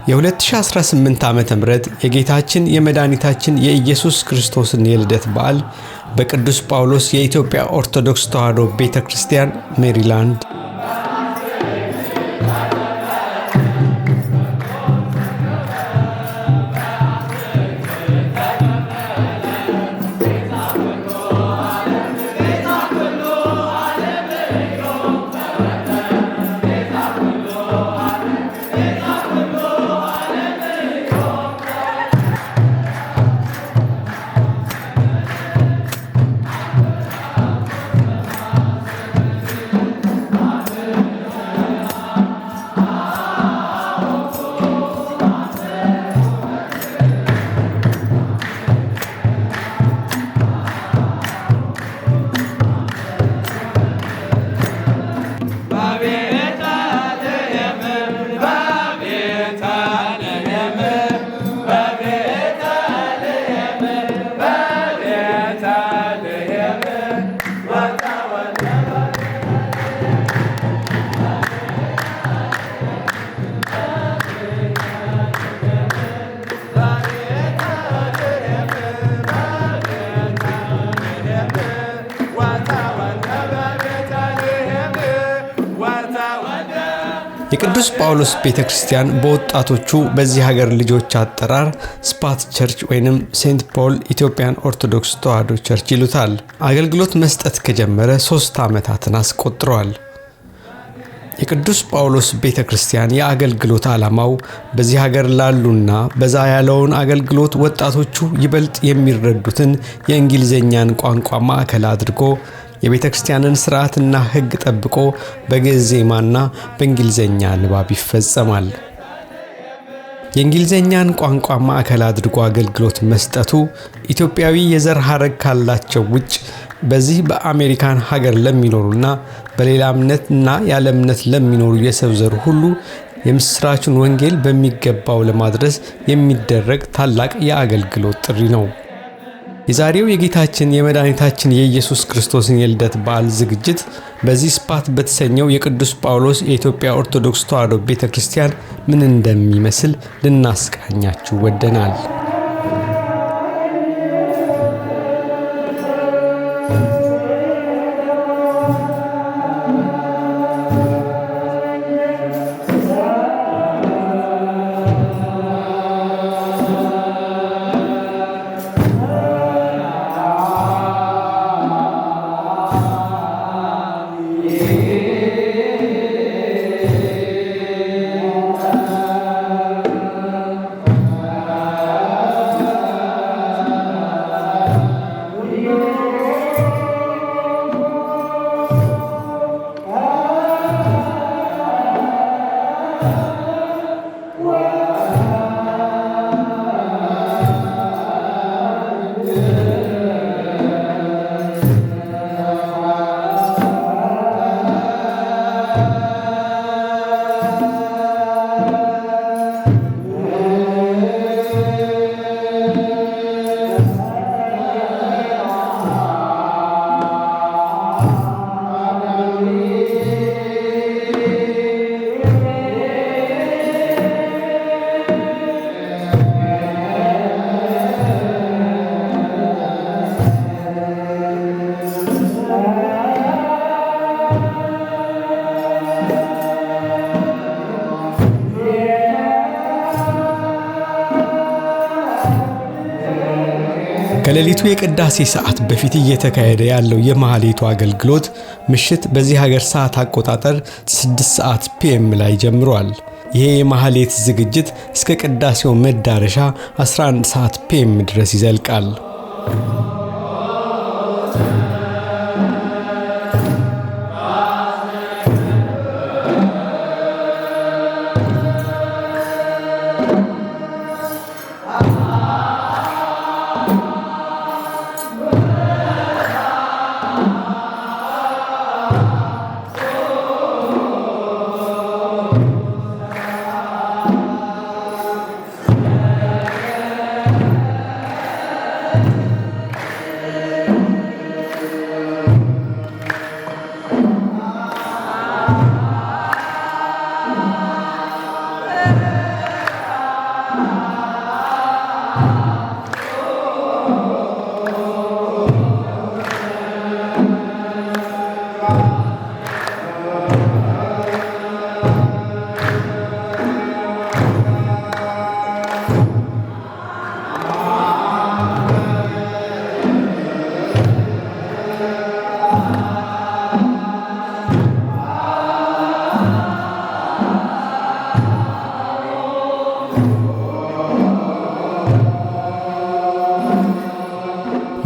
የ2018 ዓመተ ምህረት የጌታችን የመድኃኒታችን የኢየሱስ ክርስቶስን የልደት በዓል በቅዱስ ጳውሎስ የኢትዮጵያ ኦርቶዶክስ ተዋሕዶ ቤተክርስቲያን ሜሪላንድ የቅዱስ ጳውሎስ ቤተክርስቲያን በወጣቶቹ በዚህ ሀገር ልጆች አጠራር ስፓት ቸርች ወይንም ሴንት ፖል ኢትዮጵያን ኦርቶዶክስ ተዋሕዶ ቸርች ይሉታል። አገልግሎት መስጠት ከጀመረ 3 ዓመታትን አስቆጥሯል። የቅዱስ ጳውሎስ ቤተክርስቲያን የአገልግሎት ዓላማው በዚህ ሀገር ላሉና በዛ ያለውን አገልግሎት ወጣቶቹ ይበልጥ የሚረዱትን የእንግሊዘኛን ቋንቋ ማዕከል አድርጎ የቤተክርስቲያንን ሥርዓትና ሕግ ጠብቆ በግዕዝ ዜማና በእንግሊዘኛ ንባብ ይፈጸማል። የእንግሊዘኛን ቋንቋ ማዕከል አድርጎ አገልግሎት መስጠቱ ኢትዮጵያዊ የዘር ሐረግ ካላቸው ውጭ በዚህ በአሜሪካን ሀገር ለሚኖሩና በሌላ እምነትና ያለ እምነት ለሚኖሩ የሰው ዘር ሁሉ የምስራቹን ወንጌል በሚገባው ለማድረስ የሚደረግ ታላቅ የአገልግሎት ጥሪ ነው። የዛሬው የጌታችን የመድኃኒታችን የኢየሱስ ክርስቶስን የልደት በዓል ዝግጅት በዚህ ስፓት በተሰኘው የቅዱስ ጳውሎስ የኢትዮጵያ ኦርቶዶክስ ተዋሕዶ ቤተክርስቲያን ምን እንደሚመስል ልናስቃኛችሁ ወደናል። ከሌሊቱ የቅዳሴ ሰዓት በፊት እየተካሄደ ያለው የማህሌቱ አገልግሎት ምሽት በዚህ ሀገር ሰዓት አቆጣጠር 6 ሰዓት ፒኤም ላይ ጀምሯል። ይሄ የማህሌት ዝግጅት እስከ ቅዳሴው መዳረሻ 11 ሰዓት ፒኤም ድረስ ይዘልቃል።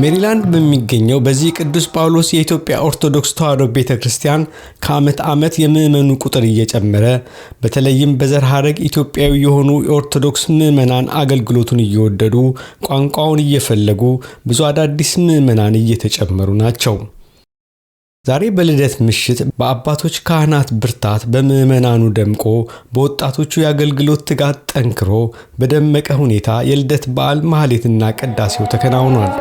ሜሪላንድ በሚገኘው በዚህ ቅዱስ ጳውሎስ የኢትዮጵያ ኦርቶዶክስ ተዋሕዶ ቤተክርስቲያን ከዓመት ዓመት የምዕመኑ ቁጥር እየጨመረ በተለይም በዘር ሐረግ ኢትዮጵያዊ የሆኑ የኦርቶዶክስ ምዕመናን አገልግሎቱን እየወደዱ ቋንቋውን እየፈለጉ ብዙ አዳዲስ ምዕመናን እየተጨመሩ ናቸው። ዛሬ በልደት ምሽት በአባቶች ካህናት ብርታት በምዕመናኑ ደምቆ በወጣቶቹ የአገልግሎት ትጋት ጠንክሮ በደመቀ ሁኔታ የልደት በዓል ማህሌትና ቅዳሴው ተከናውኗል።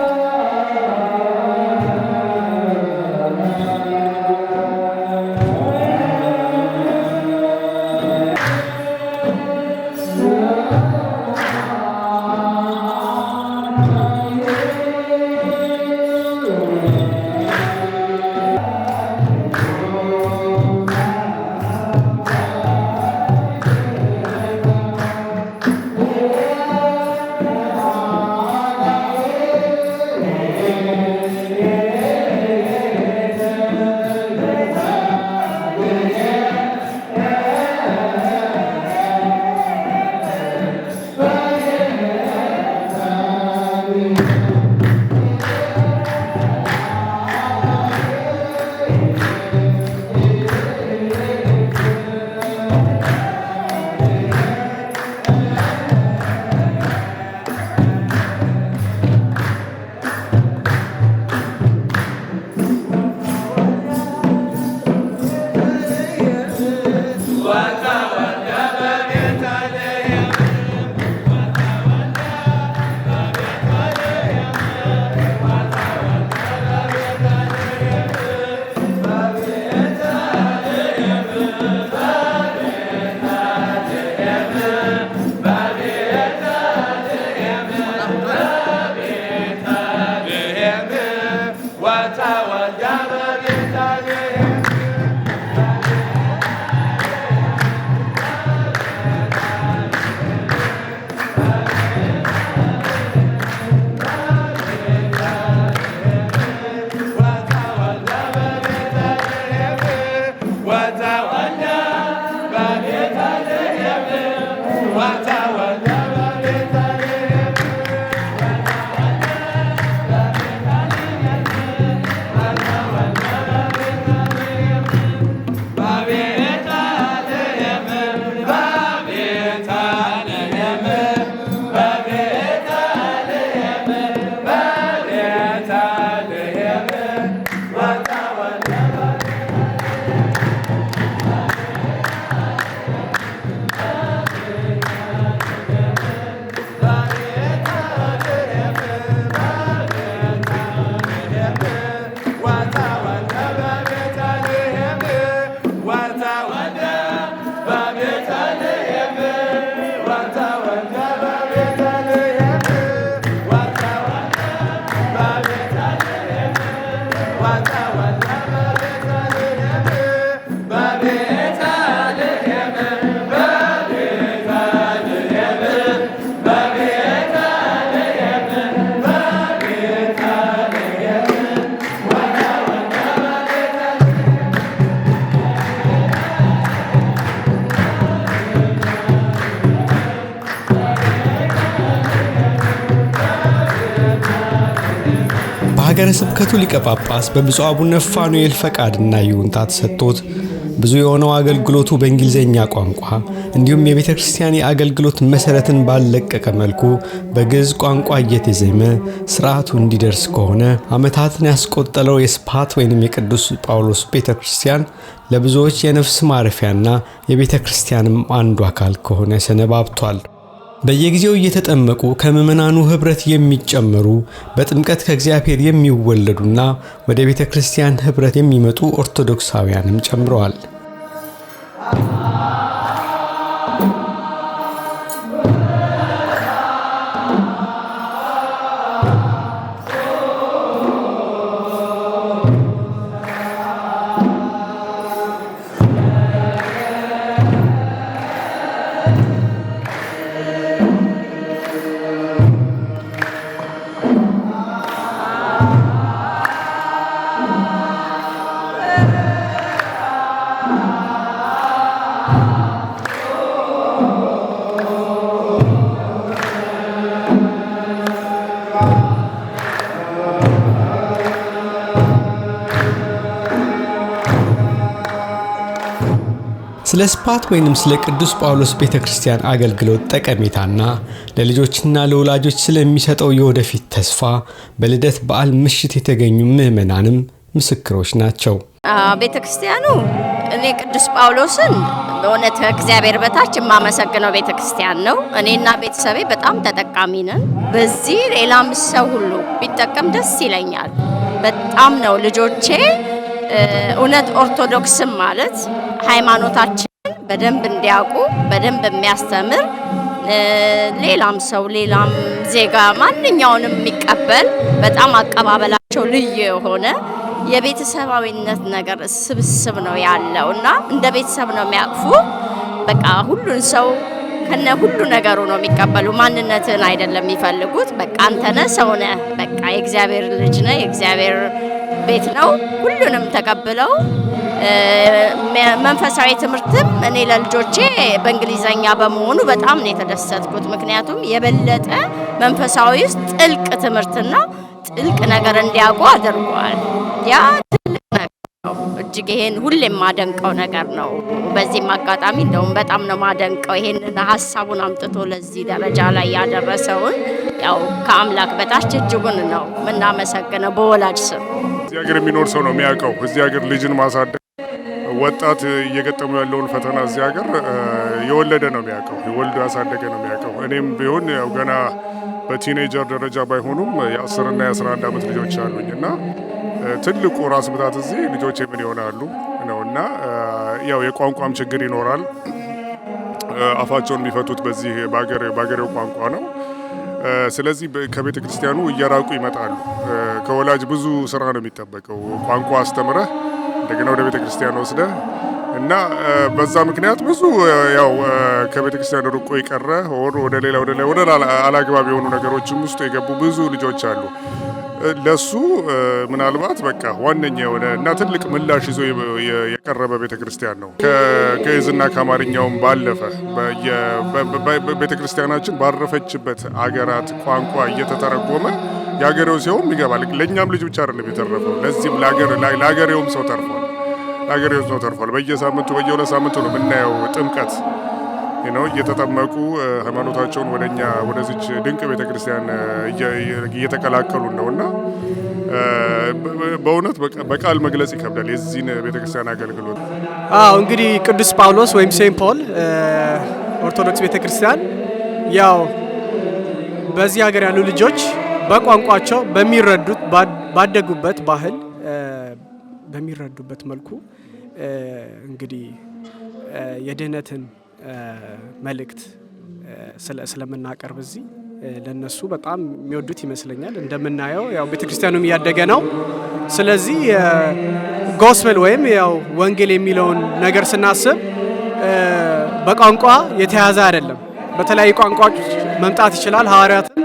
በሀገረ ስብከቱ ሊቀ ጳጳስ በብፁዕ አቡነ ፋኑኤል ፈቃድና ይሁንታ ተሰጥቶት ብዙ የሆነው አገልግሎቱ በእንግሊዝኛ ቋንቋ እንዲሁም የቤተ ክርስቲያን የአገልግሎት መሰረትን ባለቀቀ መልኩ በግዕዝ ቋንቋ እየተዜመ ስርዓቱ እንዲደርስ ከሆነ ዓመታትን ያስቆጠለው የስፓት ወይንም የቅዱስ ጳውሎስ ቤተ ክርስቲያን ለብዙዎች የነፍስ ማረፊያና የቤተ ክርስቲያንም አንዱ አካል ከሆነ ሰነባብቷል። በየጊዜው እየተጠመቁ ከምዕመናኑ ህብረት የሚጨመሩ በጥምቀት ከእግዚአብሔር የሚወለዱና ወደ ቤተ ክርስቲያን ህብረት የሚመጡ ኦርቶዶክሳውያንም ጨምረዋል። ስለ ስፓት ወይንም ስለ ቅዱስ ጳውሎስ ቤተክርስቲያን አገልግሎት ጠቀሜታና ለልጆችና ለወላጆች ስለሚሰጠው የወደፊት ተስፋ በልደት በዓል ምሽት የተገኙ ምዕመናንም ምስክሮች ናቸው። ቤተክርስቲያኑ እኔ ቅዱስ ጳውሎስን በእውነት ከእግዚአብሔር በታች የማመሰግነው ቤተክርስቲያን ነው። እኔና ቤተሰቤ በጣም ተጠቃሚ ነን። በዚህ ሌላም ሰው ሁሉ ቢጠቀም ደስ ይለኛል። በጣም ነው ልጆቼ እውነት ኦርቶዶክስም ማለት ሃይማኖታችንን በደንብ እንዲያውቁ በደንብ የሚያስተምር ሌላም ሰው ሌላም ዜጋ ማንኛውንም የሚቀበል በጣም አቀባበላቸው ልዩ የሆነ የቤተሰባዊነት ነገር ስብስብ ነው ያለውና እንደ ቤተሰብ ነው የሚያቅፉ። በቃ ሁሉን ሰው ከነ ሁሉ ነገሩ ነው የሚቀበሉ። ማንነትን አይደለም የሚፈልጉት። በቃ አንተ ነህ፣ ሰው ነህ፣ በቃ የእግዚአብሔር ልጅ ነህ፣ የእግዚአብሔር ቤት ነው። ሁሉንም ተቀብለው መንፈሳዊ ትምህርትም እኔ ለልጆቼ በእንግሊዘኛ በመሆኑ በጣም ነው የተደሰትኩት። ምክንያቱም የበለጠ መንፈሳዊ ውስጥ ጥልቅ ትምህርትና ጥልቅ ነገር እንዲያውቁ አድርጓል። ያ ትልቅ ነገር ነው። እጅግ ይሄን ሁሌም ማደንቀው ነገር ነው። በዚህም አጋጣሚ እንደውም በጣም ነው ማደንቀው ይሄንን ሀሳቡን አምጥቶ ለዚህ ደረጃ ላይ ያደረሰውን ያው ከአምላክ በታች እጅጉን ነው የምናመሰግነው። በወላጅ ስም እዚህ ሀገር የሚኖር ሰው ነው የሚያውቀው። እዚህ ሀገር ልጅን ማሳደግ ወጣት እየገጠሙ ያለውን ፈተና እዚህ ሀገር የወለደ ነው የሚያውቀው፣ የወልዶ ያሳደገ ነው የሚያውቀው። እኔም ቢሆን ያው ገና በቲኔጀር ደረጃ ባይሆኑም የ10 እና የ11 ዓመት ልጆች አሉኝ እና ትልቁ ራስ ምታት እዚህ ልጆቼ ምን ይሆናሉ ነውና ያው የቋንቋም ችግር ይኖራል። አፋቸውን የሚፈቱት በዚህ ባገሬው ቋንቋ ነው። ስለዚህ ከቤተ ክርስቲያኑ እየራቁ ይመጣሉ። ከወላጅ ብዙ ስራ ነው የሚጠበቀው። ቋንቋ አስተምረህ እንደገና ወደ ቤተ ክርስቲያን ወስደህ እና በዛ ምክንያት ብዙ ያው ከቤተ ክርስቲያን ርቆ የቀረ ወደ ሌላ አላግባብ የሆኑ ነገሮችም ውስጥ የገቡ ብዙ ልጆች አሉ። ለሱ ምናልባት በቃ ዋነኛ የሆነ እና ትልቅ ምላሽ ይዞ የቀረበ ቤተክርስቲያን ነው። ከግዕዝና ከአማርኛውም ባለፈ ቤተክርስቲያናችን ባረፈችበት አገራት ቋንቋ እየተተረጎመ የሀገሬው ሰውም ይገባል። ለእኛም ልጅ ብቻ አይደለም የተረፈው፣ ለዚህም ለሀገሬውም ሰው ተርፏል። ለሀገሬው ሰው ተርፏል። በየሳምንቱ በየ2 ሳምንቱ ነው የምናየው ጥምቀት ነው እየተጠመቁ ሃይማኖታቸውን ወደኛ ወደዚች ድንቅ ቤተክርስቲያን እየተቀላቀሉ ነውና በእውነት በቃል መግለጽ ይከብዳል የዚህን ቤተክርስቲያን አገልግሎት። እንግዲህ ቅዱስ ጳውሎስ ወይም ሴንት ፖል ኦርቶዶክስ ቤተክርስቲያን ያው በዚህ ሀገር ያሉ ልጆች በቋንቋቸው በሚረዱት ባደጉበት ባህል በሚረዱበት መልኩ እንግዲህ የድህነትን መልእክት ስለምናቀርብ እዚህ ለነሱ በጣም የሚወዱት ይመስለኛል። እንደምናየው ያው ቤተክርስቲያኑም እያደገ ነው። ስለዚህ ጎስፔል ወይም ያው ወንጌል የሚለውን ነገር ስናስብ በቋንቋ የተያዘ አይደለም። በተለያዩ ቋንቋዎች መምጣት ይችላል። ሐዋርያትም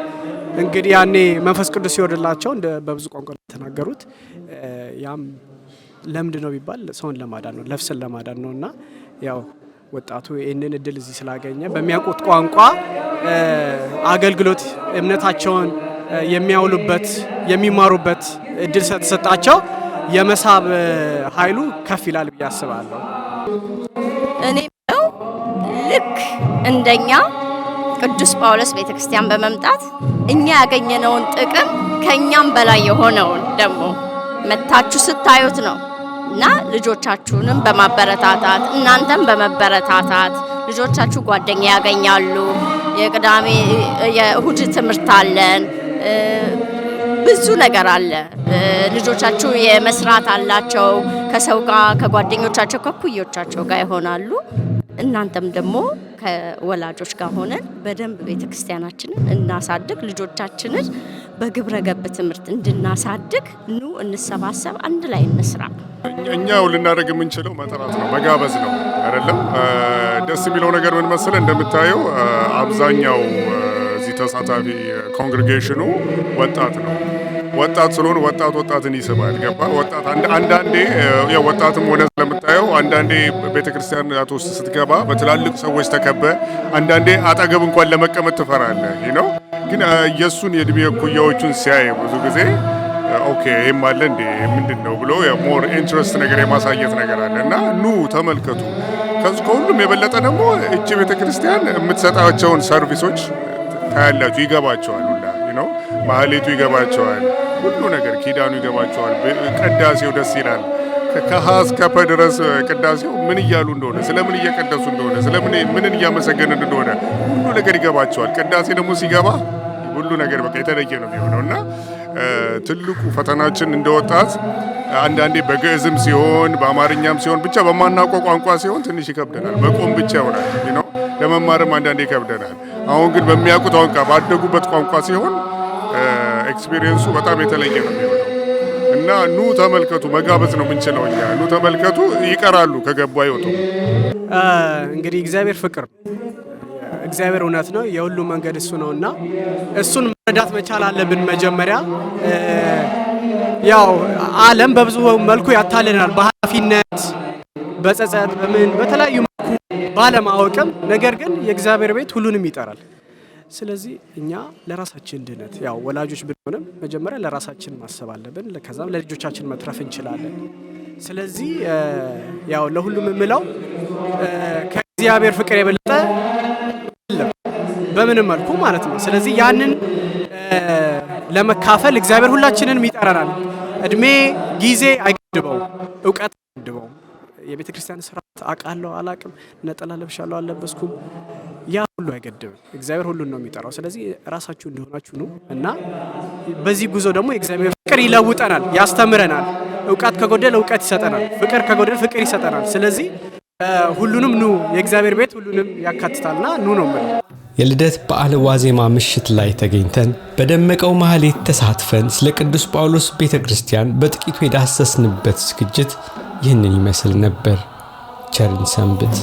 እንግዲህ ያኔ መንፈስ ቅዱስ ሲወርድላቸው በብዙ ቋንቋ ተናገሩት። ያም ለምንድን ነው ቢባል ሰውን ለማዳን ነው፣ ነፍስን ለማዳን ነው። እና ያው ወጣቱ ይህንን እድል እዚህ ስላገኘ በሚያውቁት ቋንቋ አገልግሎት እምነታቸውን የሚያውሉበት የሚማሩበት እድል ስለተሰጣቸው የመሳብ ኃይሉ ከፍ ይላል ብዬ አስባለሁ። እኔ ነው ልክ እንደኛ ቅዱስ ጳውሎስ ቤተክርስቲያን በመምጣት እኛ ያገኘነውን ጥቅም ከኛም በላይ የሆነውን ደግሞ መታችሁ ስታዩት ነው እና ልጆቻችሁንም በማበረታታት እናንተም በመበረታታት ልጆቻችሁ ጓደኛ ያገኛሉ። የቅዳሜ የእሁድ ትምህርት አለን፣ ብዙ ነገር አለ። ልጆቻችሁ የመስራት አላቸው ከሰው ጋር ከጓደኞቻቸው ከኩዮቻቸው ጋር ይሆናሉ። እናንተም ደግሞ ከወላጆች ጋር ሆነን በደንብ ቤተክርስቲያናችንን እናሳድግ፣ ልጆቻችንን በግብረ ገብ ትምህርት እንድናሳድግ ኑ እንሰባሰብ፣ አንድ ላይ እንስራ። እኛው ልናደርግ የምንችለው መጠራት ነው፣ መጋበዝ ነው አይደለም። ደስ የሚለው ነገር ምን መሰለህ፣ እንደምታየው አብዛኛው እዚህ ተሳታፊ ኮንግሪጌሽኑ ወጣት ነው። ወጣት ስለሆነ ወጣትን ይስባል። ገባ? ወጣት አንዳንዴ ያው ወጣትም ሆነ ስለምታየው አንዳንዴ ቤተክርስቲያን ውስጥ ስትገባ በትላልቅ ሰዎች ተከበ፣ አንዳንዴ አጠገብ እንኳን ለመቀመጥ ትፈራለህ ነው። ግን የሱን የእድሜ እኩያዎቹን ሲያይ ብዙ ጊዜ ኦኬ ይሄም አለ እንዴ ምንድነው ብሎ ሞር ኢንትረስት ነገር የማሳየት ነገር አለ እና ኑ ተመልከቱ። ከሁሉም የበለጠ ደግሞ እቺ ቤተክርስቲያን የምትሰጣቸውን ሰርቪሶች ታያላችሁ፣ ይገባቸዋል። ነው ማህሌቱ ይገባቸዋል፣ ሁሉ ነገር ኪዳኑ ይገባቸዋል። ቅዳሴው ደስ ይላል። ከሀ እስከ ፐ ድረስ ቅዳሴው ምን እያሉ እንደሆነ፣ ስለምን እየቀደሱ እንደሆነ፣ ስለምን ምንን እያመሰገንን እንደሆነ ሁሉ ነገር ይገባቸዋል። ቅዳሴ ደግሞ ሲገባ ሁሉ ነገር በቃ የተለየ ነው የሚሆነው እና ትልቁ ፈተናችን እንደወጣት አንዳንዴ በግዕዝም ሲሆን በአማርኛም ሲሆን ብቻ በማናውቀው ቋንቋ ሲሆን ትንሽ ይከብደናል። መቆም ብቻ ይሆናል ነው ለመማርም አንዳንዴ ይከብደናል። አሁን ግን በሚያውቁት ቋንቋ ባደጉበት ቋንቋ ሲሆን ኤክስፒሪየንሱ በጣም የተለየ ነው የሚሆነው እና ኑ ተመልከቱ፣ መጋበዝ ነው የምንችለው እኛ። ኑ ተመልከቱ፣ ይቀራሉ፣ ከገቡ አይወጡም። እንግዲህ እግዚአብሔር ፍቅር፣ እግዚአብሔር እውነት ነው፣ የሁሉ መንገድ እሱ ነው እና እሱን መረዳት መቻል አለብን። መጀመሪያ ያው ዓለም በብዙ መልኩ ያታልለናል፣ በኃላፊነት በጸጸት በምን በተለያዩ መልኩ ባለማወቅም። ነገር ግን የእግዚአብሔር ቤት ሁሉንም ይጠራል። ስለዚህ እኛ ለራሳችን ድነት ያው ወላጆች ብንሆንም መጀመሪያ ለራሳችን ማሰብ አለብን፣ ከዛም ለልጆቻችን መትረፍ እንችላለን። ስለዚህ ያው ለሁሉም የምለው ከእግዚአብሔር ፍቅር የበለጠ በምንም መልኩ ማለት ነው። ስለዚህ ያንን ለመካፈል እግዚአብሔር ሁላችንንም ይጠራናል። እድሜ ጊዜ አይገድበው፣ እውቀት አይገድበው። የቤተ ክርስቲያን ስርዓት አውቃለሁ አላውቅም፣ ነጠላ ለብሻለሁ አልለበስኩም፣ ያ ሁሉ አይገድብም። እግዚአብሔር ሁሉን ነው የሚጠራው። ስለዚህ ራሳችሁ እንደሆናችሁ ነው እና በዚህ ጉዞ ደግሞ የእግዚአብሔር ፍቅር ይለውጠናል፣ ያስተምረናል። እውቀት ከጎደል እውቀት ይሰጠናል፣ ፍቅር ከጎደል ፍቅር ይሰጠናል። ስለዚህ ሁሉንም ኑ፣ የእግዚአብሔር ቤት ሁሉንም ያካትታልና ኑ ነው የምለው። የልደት በዓል ዋዜማ ምሽት ላይ ተገኝተን በደመቀው ማህሌት ተሳትፈን ስለ ቅዱስ ጳውሎስ ቤተክርስቲያን በጥቂቱ የዳሰስንበት ዝግጅት ይህንን ይመስል ነበር። ቸርን ሰንብት።